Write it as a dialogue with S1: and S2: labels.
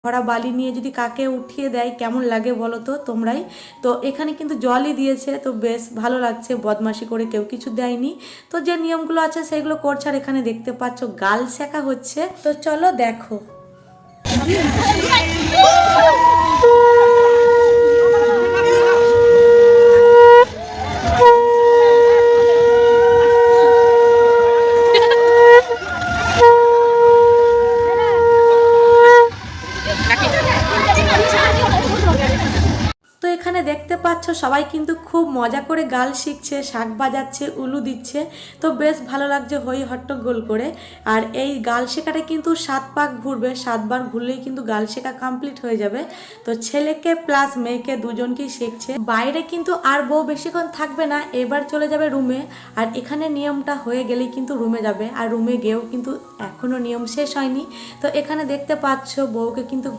S1: ভরা বালি নিয়ে যদি কাকে উঠিয়ে দেয় কেমন লাগে বলো তো তোমরাই। তো এখানে কিন্তু জলই দিয়েছে, তো বেশ ভালো লাগছে, বদমাশি করে কেউ কিছু দেয়নি। তো যে নিয়মগুলো আছে সেগুলো করছে। আর এখানে দেখতে পাচ্ছ গাল শেখা হচ্ছে, তো চলো দেখো। তো এখানে দেখতে পাচ্ছ সবাই কিন্তু খুব মজা করে গাল শিখছে, শাক বাজাচ্ছে, উলু দিচ্ছে। তো বেশ ভালো লাগছে হই হট্টগোল করে। আর এই গাল শেখাটা কিন্তু 7 পাক ঘুরবে, 7 বার ঘুরলেই কিন্তু গাল শেখা কমপ্লিট হয়ে যাবে। তো ছেলেকে প্লাস মেয়েকে দুজনকেই শিখছে। বাইরে কিন্তু আর বউ বেশিক্ষণ থাকবে না, এবার চলে যাবে রুমে। আর এখানে নিয়মটা হয়ে গেলেই কিন্তু রুমে যাবে। আর রুমে গিয়েও কিন্তু এখনো নিয়ম শেষ হয়নি। তো এখানে দেখতে পাচ্ছ বউকে কিন্তু